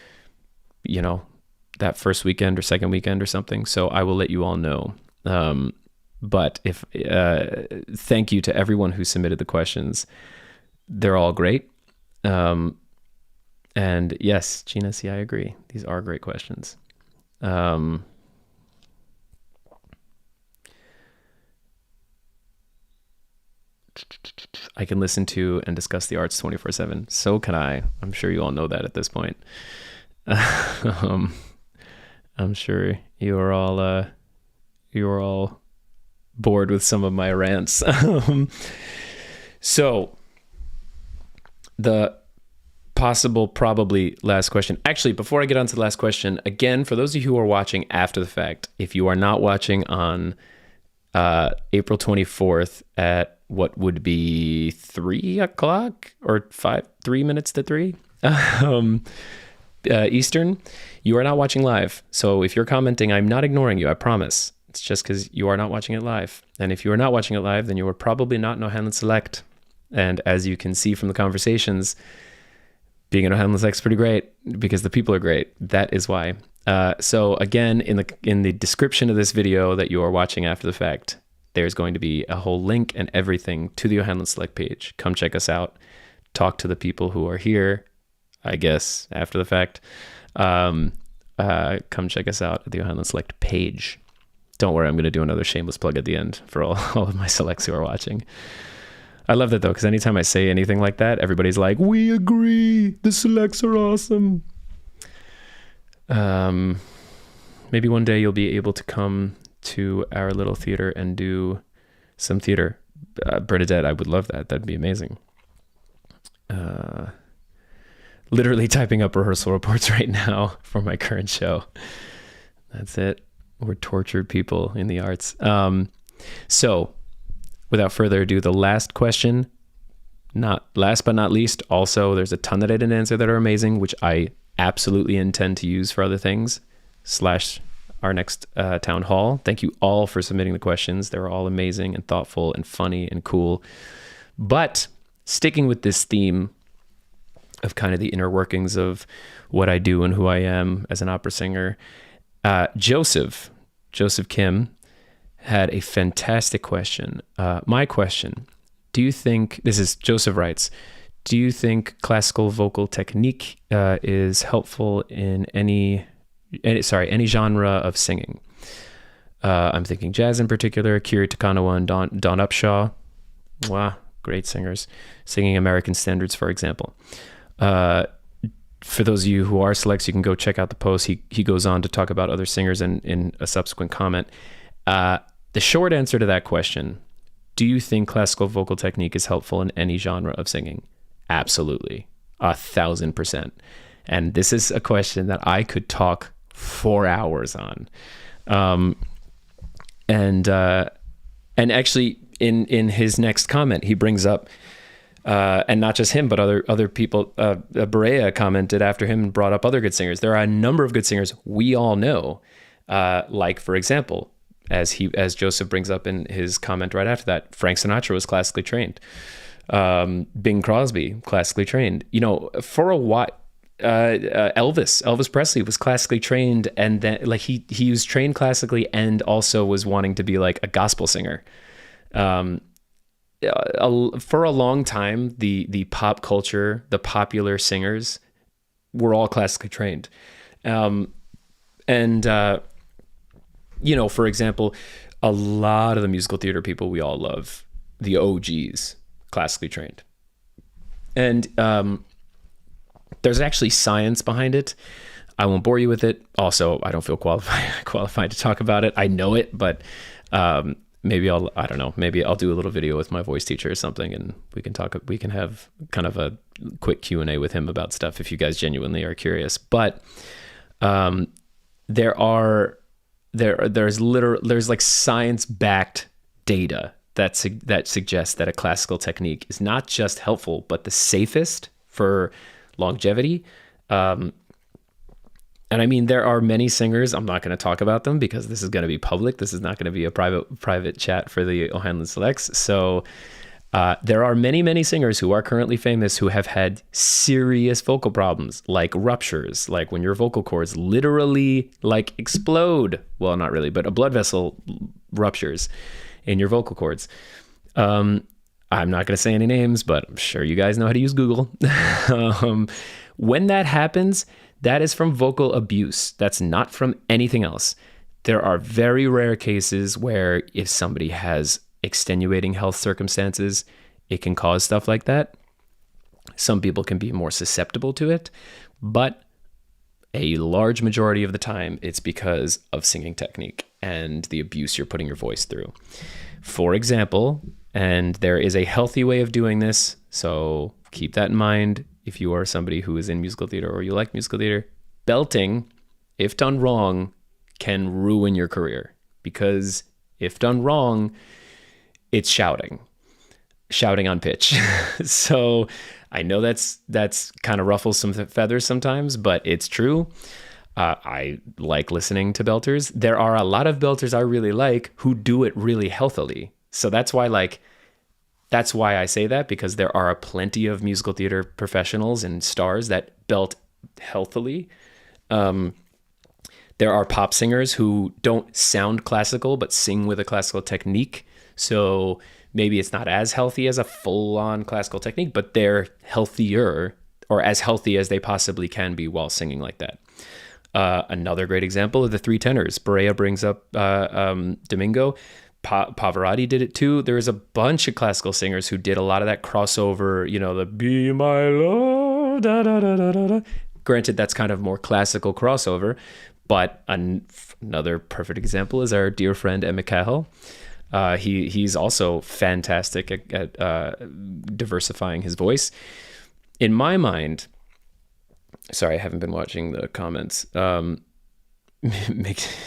that first weekend or second weekend or something. So I will let you all know. But thank you to everyone who submitted the questions. They're all great. And yes, Gina, see, I agree. These are great questions. I can listen to and discuss the arts 24/7. So can I. I'm sure you all know that at this point. I'm sure you are all bored with some of my rants. So the probably last question. Actually, before I get on to the last question, again, for those of you who are watching after the fact, if you are not watching on April 24th at what would be 3 o'clock or 3 minutes to 3 Eastern, you are not watching live. So if you're commenting, I'm not ignoring you, I promise. It's just because you are not watching it live. And if you are not watching it live, then you are probably not an OHanlon Select. And as you can see from the conversations, being an OHanlon Select is pretty great because the people are great. That is why. So again, in the description of this video that you are watching after the fact, there's going to be a whole link and everything to the OHanlon Select page. Come check us out. Talk to the people who are here, I guess, after the fact. Come check us out at the OHanlon Select page. Don't worry, I'm going to do another shameless plug at the end for all of my selects who are watching. I love that, though, because anytime I say anything like that, everybody's like, we agree, the selects are awesome. Maybe one day you'll be able to come to our little theater and do some theater. Bernadette, I would love that. That'd be amazing. Literally typing up rehearsal reports right now for my current show. That's it. We're tortured people in the arts. So without further ado, the last question, not last but not least, also there's a ton that I didn't answer that are amazing, which I absolutely intend to use for other things / our next town hall. Thank you all for submitting the questions. They were all amazing and thoughtful and funny and cool. But sticking with this theme of kind of the inner workings of what I do and who I am as an opera singer, Joseph Kim had a fantastic question. My question, do you think, this is Joseph writes, do you think classical vocal technique is helpful in any genre of singing? I'm thinking jazz in particular, Kiri Takanawa and Don Upshaw. Wow, great singers. Singing American standards, for example. For those of you who are selects, you can go check out the post. He goes on to talk about other singers in a subsequent comment. The short answer to that question, do you think classical vocal technique is helpful in any genre of singing? Absolutely. 1,000%. And this is a question that I could talk 4 hours on. And actually in his next comment, he brings up, and not just him, but other people, Berea commented after him and brought up other good singers. There are a number of good singers we all know, like, for example, as Joseph brings up in his comment right after that, Frank Sinatra was classically trained. Bing Crosby, classically trained. For a while, Elvis Presley was classically trained, and then he was trained classically and also was wanting to be like a gospel singer. For a long time, the pop culture, the popular singers were all classically trained. For example, a lot of the musical theater people we all love, the OGs, classically trained. And there's actually science behind it. I won't bore you with it. Also, I don't feel qualified to talk about it. I know it, but maybe I'll do a little video with my voice teacher or something, and we can have kind of a quick Q&A with him about stuff if you guys genuinely are curious. But there are there's like science-backed data that suggests that a classical technique is not just helpful, but the safest for longevity. And I mean, there are many singers. I'm not going to talk about them because this is going to be public. This is not going to be a private chat for the OHanlon Selects. So there are many singers who are currently famous who have had serious vocal problems, like ruptures, like when your vocal cords literally like explode. Well, not really, but a blood vessel ruptures in your vocal cords. I'm not going to say any names, but I'm sure you guys know how to use Google. When that happens, that is from vocal abuse. That's not from anything else. There are very rare cases where if somebody has extenuating health circumstances, it can cause stuff like that. Some people can be more susceptible to it, but a large majority of the time, it's because of singing technique and the abuse you're putting your voice through. For example, and there is a healthy way of doing this, so keep that in mind if you are somebody who is in musical theater or you like musical theater. Belting, if done wrong, can ruin your career, because if done wrong, it's shouting on pitch. So I know that's kind of ruffles some feathers sometimes, but it's true. I like listening to belters. There are a lot of belters I really like who do it really healthily. So that's why I say that, because there are plenty of musical theater professionals and stars that belt healthily. There are pop singers who don't sound classical but sing with a classical technique. So maybe it's not as healthy as a full-on classical technique, but they're healthier, or as healthy as they possibly can be while singing like that. Another great example of the three tenors. Berea brings up Domingo. Pavarotti did it too. There's a bunch of classical singers who did a lot of that crossover, the "Be My Love," da, da, da, da, da. Granted, that's kind of more classical crossover, but another perfect example is our dear friend Emmett O'Hanlon. He's also fantastic at diversifying his voice. In my mind, sorry, I haven't been watching the comments.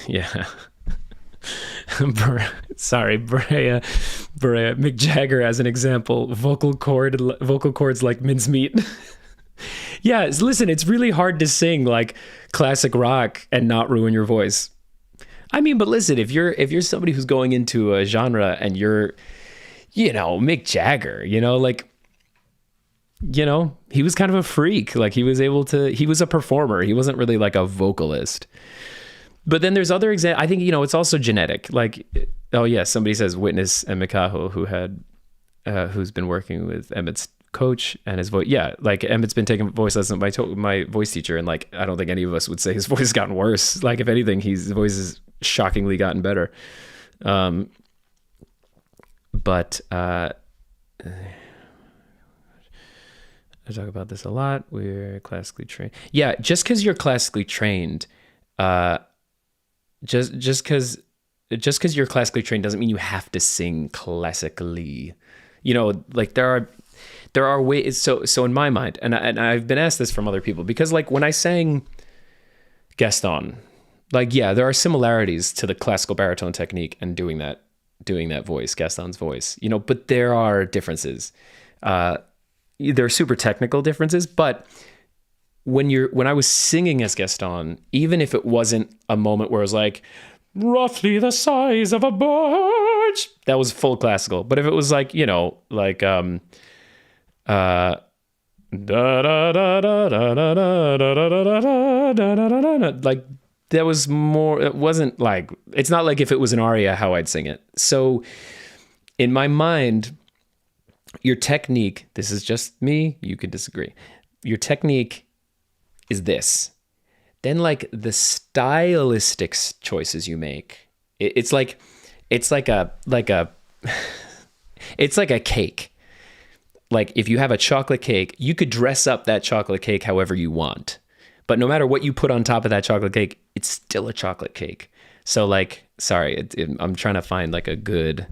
Yeah. Sorry, Berea. Mick Jagger as an example. Vocal cords like mincemeat. Yeah, listen, it's really hard to sing like classic rock and not ruin your voice. I mean, but listen, if you're somebody who's going into a genre and you're, Mick Jagger, he was kind of a freak. Like he was a performer. He wasn't really like a vocalist. But then there's other examples. I think, it's also genetic. Like, oh yeah, somebody says witness Emmett O'Hanlon, who's been working with Emmett's coach and his voice. Yeah, like Emmett's been taking voice lessons by my voice teacher, and like I don't think any of us would say his voice has gotten worse. Like if anything, his voice has shockingly gotten better. But I talk about this a lot. We're classically trained. Yeah, just because you're classically trained, just because you're classically trained doesn't mean you have to sing classically. Like there are ways. So in my mind, and I've been asked this from other people, because like when I sang Gaston, like yeah, there are similarities to the classical baritone technique and doing that voice, Gaston's voice. But there are differences. There are super technical differences, but when I was singing as Gaston, even if it wasn't a moment where it was like roughly the size of a birch, that was full classical. But if it was like like da da da da da da da da da da da, like that was more. It wasn't like, it's not like if it was an aria how I'd sing it. So in my mind, your technique, this is just me, you could disagree. Your technique is this. Then like the stylistic choices you make, it's like a cake. Like if you have a chocolate cake, you could dress up that chocolate cake however you want. But no matter what you put on top of that chocolate cake, it's still a chocolate cake. So like, sorry, I'm trying to find like a good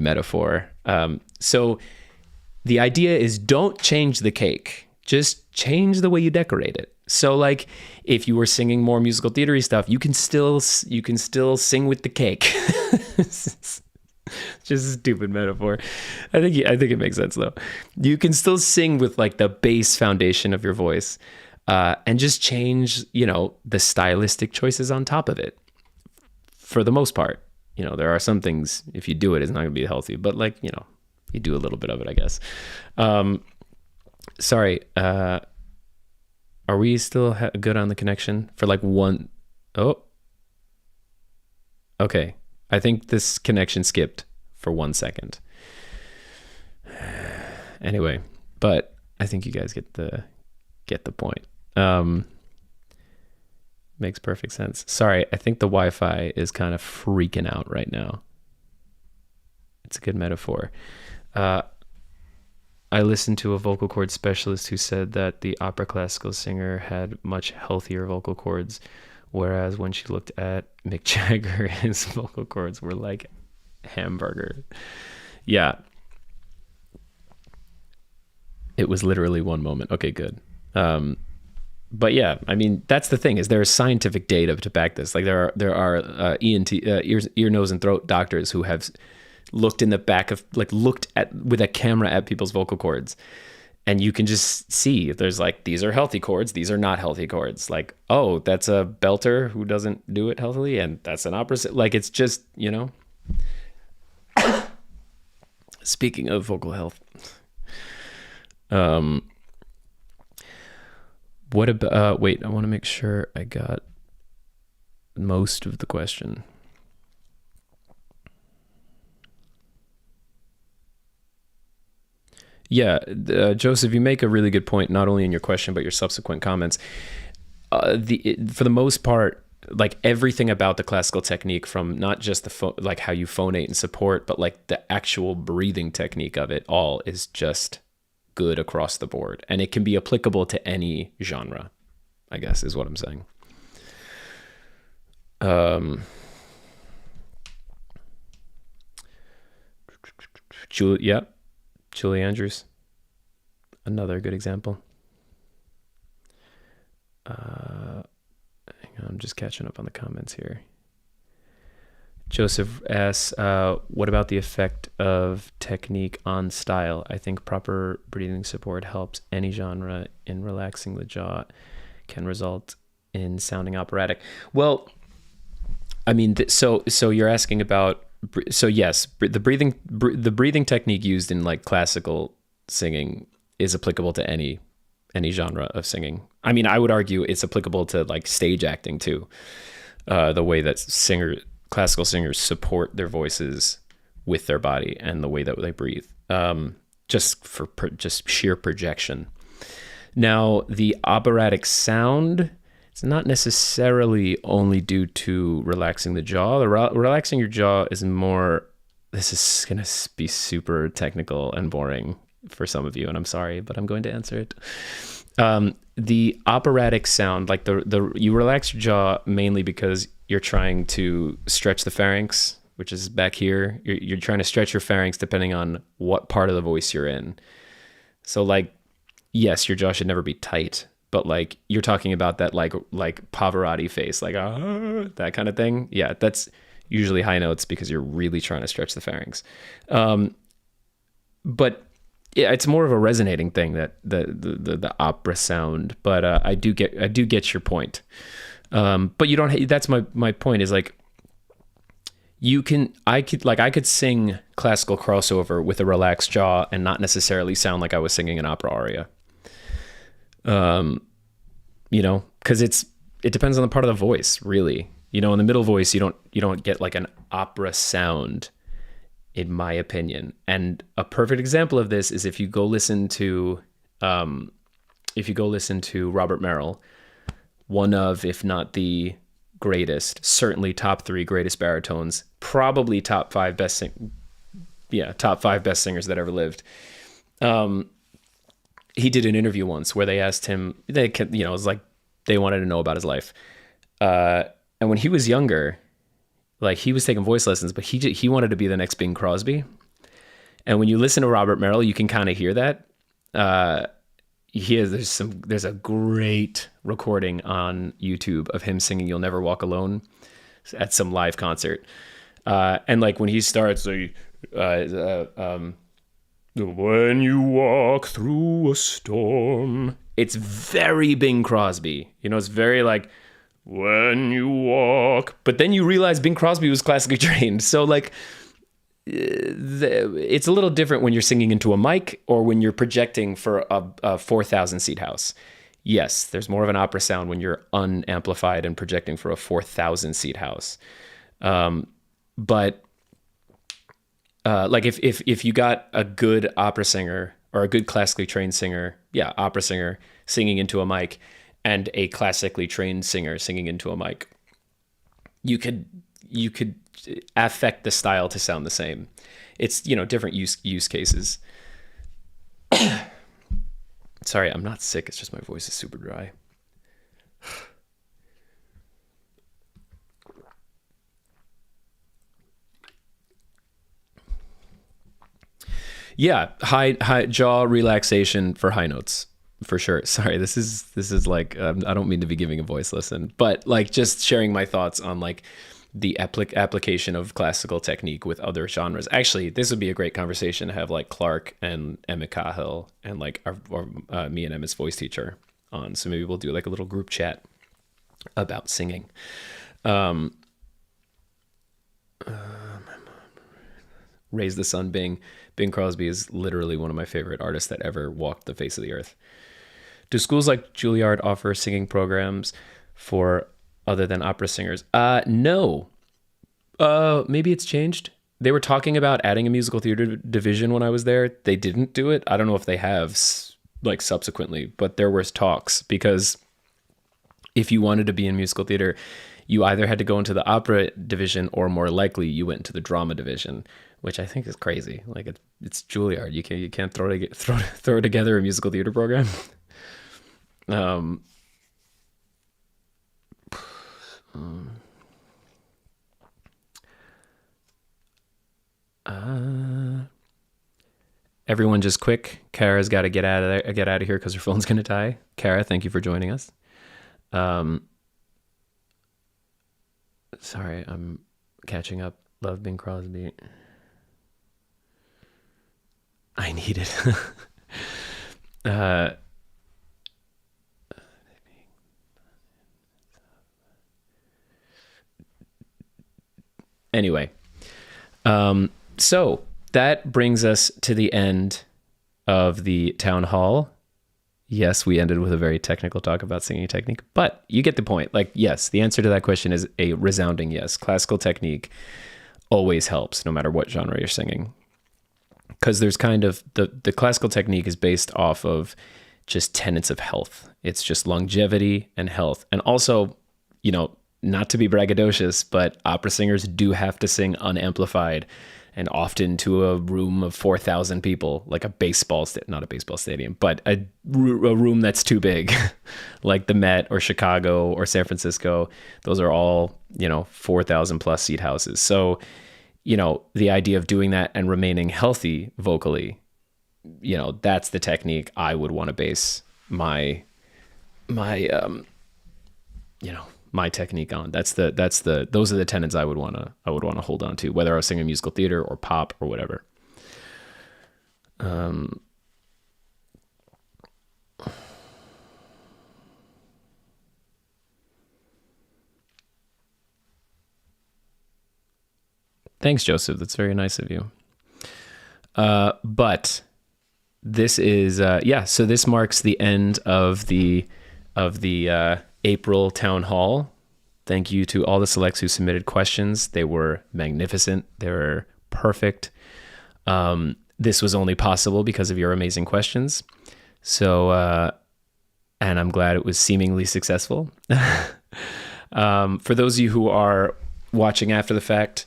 metaphor. So the idea is don't change the cake, just change the way you decorate it. So like if you were singing more musical theater stuff, you can still sing with the cake. It's just a stupid metaphor. I think it makes sense though. You can still sing with like the base foundation of your voice, and just change, the stylistic choices on top of it. For the most part, there are some things, if you do it, it's not gonna be healthy, but like, you do a little bit of it, I guess. Sorry. Are we still good on the connection for like one? Oh, okay. I think this connection skipped for 1 second. Anyway, but I think you guys get the point. Makes perfect sense. Sorry, I think the Wi-Fi is kind of freaking out right now. It's a good metaphor. I listened to a vocal cord specialist who said that the opera classical singer had much healthier vocal cords, whereas when she looked at Mick Jagger, his vocal cords were like hamburger. Yeah. It was literally one moment. Okay, good. But yeah, I mean, that's the thing, is there is scientific data to back this. Like there are ENT, ear, nose, and throat doctors who have looked in the back of, like, looked at with a camera at people's vocal cords, and you can just see if there's like, these are healthy cords, these are not healthy cords. Like, oh, that's a belter who doesn't do it healthily, and that's an opera. Like, it's just, Speaking of vocal health, what about? Wait, I want to make sure I got most of the question. Yeah, Joseph, you make a really good point, not only in your question, but your subsequent comments. For the most part, like everything about the classical technique, from not just like how you phonate and support, but like the actual breathing technique of it all, is just good across the board. And it can be applicable to any genre, I guess, is what I'm saying. Julie Andrews, another good example. Hang on, I'm just catching up on the comments here. Joseph asks, what about the effect of technique on style? I think proper breathing support helps any genre in relaxing the jaw, can result in sounding operatic. Well, I mean, so you're asking about, so yes, the breathing technique used in like classical singing is applicable to any genre of singing. I mean, I would argue it's applicable to like stage acting too. The way that classical singers support their voices with their body and the way that they breathe, just for just sheer projection. Now, the operatic sound, it's not necessarily only due to relaxing the jaw. Relaxing your jaw is more, this is going to be super technical and boring for some of you, and I'm sorry, but I'm going to answer it. The operatic sound, like you relax your jaw mainly because you're trying to stretch the pharynx, which is back here. You're trying to stretch your pharynx depending on what part of the voice you're in. So like, yes, your jaw should never be tight, but like you're talking about that like Pavarotti face, like that kind of thing. Yeah, that's usually high notes because you're really trying to stretch the pharynx. But yeah, it's more of a resonating thing, that the opera sound. But I do get your point. But you don't. That's my point. Is like I could sing classical crossover with a relaxed jaw and not necessarily sound like I was singing an opera aria. Because it depends on the part of the voice, really. In the middle voice, you don't get like an opera sound, in my opinion. And a perfect example of this is if you go listen to Robert Merrill, one of, if not the greatest, certainly top 3 greatest baritones, probably top 5 best singers that ever lived. He did an interview once where they asked him, it was like they wanted to know about his life. And when he was younger, like he was taking voice lessons, but he wanted to be the next Bing Crosby. And when you listen to Robert Merrill, you can kind of hear that. there's a great recording on YouTube of him singing "You'll Never Walk Alone" at some live concert. And like when he starts, when you walk through a storm, it's very Bing Crosby. It's very like, when you walk. But then you realize Bing Crosby was classically trained. So like, it's a little different when you're singing into a mic or when you're projecting for a 4,000 seat house. Yes, there's more of an opera sound when you're unamplified and projecting for a 4,000 seat house. But like if you got a good opera singer or a good classically trained singer, opera singer singing into a mic and a classically trained singer singing into a mic, you could affect the style to sound the same. It's, different use cases. Sorry, I'm not sick. It's just my voice is super dry. Yeah, high jaw relaxation for high notes, for sure. Sorry, this is like, I don't mean to be giving a voice lesson, but like just sharing my thoughts on like the application of classical technique with other genres. Actually, this would be a great conversation to have like Clark and Emmett Cahill and like me and Emmett's voice teacher on. So maybe we'll do like a little group chat about singing. Raise the Sun, Bing. Bing Crosby is literally one of my favorite artists that ever walked the face of the earth. Do schools like Juilliard offer singing programs for other than opera singers? No. Maybe it's changed. They were talking about adding a musical theater division when I was there. They didn't do it. I don't know if they have like subsequently, but there was talks, because if you wanted to be in musical theater, you either had to go into the opera division or more likely you went into the drama division, which I think is crazy. Like it's Juilliard. You can't throw together a musical theater program. Everyone just quick. Kara's got to get out of here because her phone's going to die. Kara, thank you for joining us. Sorry, I'm catching up. Love Bing Crosby. I need it. Anyway, so that brings us to the end of the town hall. Yes, we ended with a very technical talk about singing technique, but you get the point. Like, yes, the answer to that question is a resounding yes. Classical technique always helps, no matter what genre you're singing. Because there's kind of, the classical technique is based off of just tenets of health. It's just longevity and health. And also, not to be braggadocious, but opera singers do have to sing unamplified and often to a room of 4,000 people, like not a baseball stadium, but a room that's too big, like the Met or Chicago or San Francisco. Those are all, 4,000 plus seat houses. So, the idea of doing that and remaining healthy vocally, that's the technique I would want to base my technique on. Those are the tenets I would want to hold on to, whether I was singing musical theater or pop or whatever. Thanks, Joseph. That's very nice of you. But this is, so this marks the end of the April town hall. Thank you to all the selects who submitted questions. They were magnificent. They were perfect. This was only possible because of your amazing questions. So, and I'm glad it was seemingly successful. For those of you who are watching after the fact,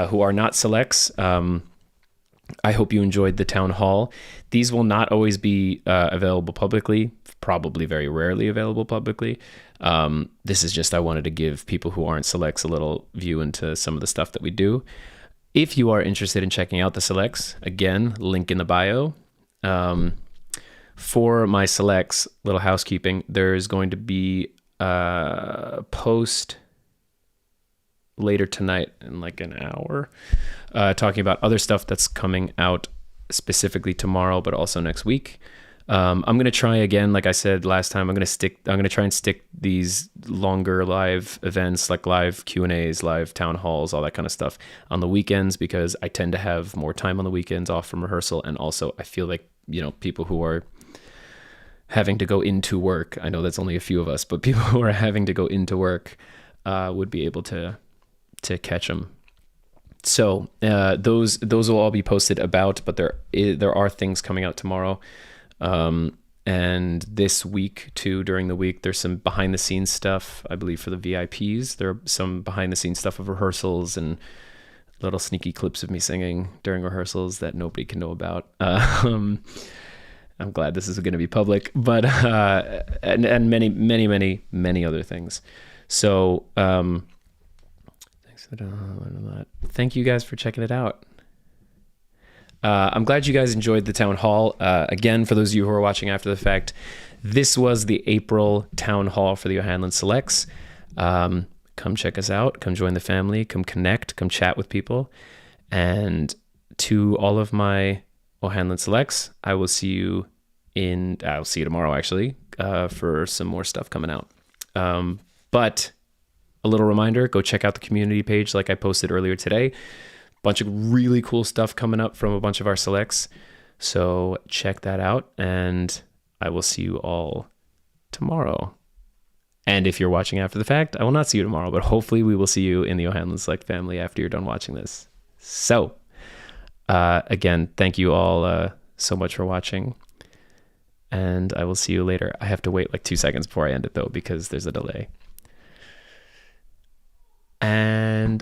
who are not selects, I hope you enjoyed the town hall. These will not always be available publicly, probably very rarely available publicly. This is just, I wanted to give people who aren't selects a little view into some of the stuff that we do. If you are interested in checking out the selects, again, link in the bio. for my selects, little housekeeping, there's going to be a post later tonight in like an hour, talking about other stuff that's coming out specifically tomorrow, but also next week. I'm going to try again, like I said last time, I'm going to try and stick these longer live events, like live Q&As, live town halls, all that kind of stuff on the weekends, because I tend to have more time on the weekends off from rehearsal. And also I feel like, people who are having to go into work, I know that's only a few of us, but people who are having to go into work would be able to catch them. So those will all be posted about, but there are things coming out tomorrow. And this week too, during the week, there's some behind the scenes stuff, I believe, for the VIPs. There are some behind the scenes stuff of rehearsals and little sneaky clips of me singing during rehearsals that nobody can know about. I'm glad this is going to be public, but, and many, many, many, many other things. So, thank you guys for checking it out. I'm glad you guys enjoyed the town hall. Again, for those of you who are watching after the fact, this was the April town hall for the OHanlon Selects. Come check us out. Come join the family. Come connect. Come chat with people. And to all of my OHanlon Selects, I will see you tomorrow, actually, for some more stuff coming out. But a little reminder, go check out the community page like I posted earlier today. Bunch of really cool stuff coming up from a bunch of our selects. So check that out, and I will see you all tomorrow. And if you're watching after the fact, I will not see you tomorrow, but hopefully we will see you in the OHanlon Select family after you're done watching this. So again, thank you all so much for watching, and I will see you later. I have to wait like 2 seconds before I end it though, because there's a delay. And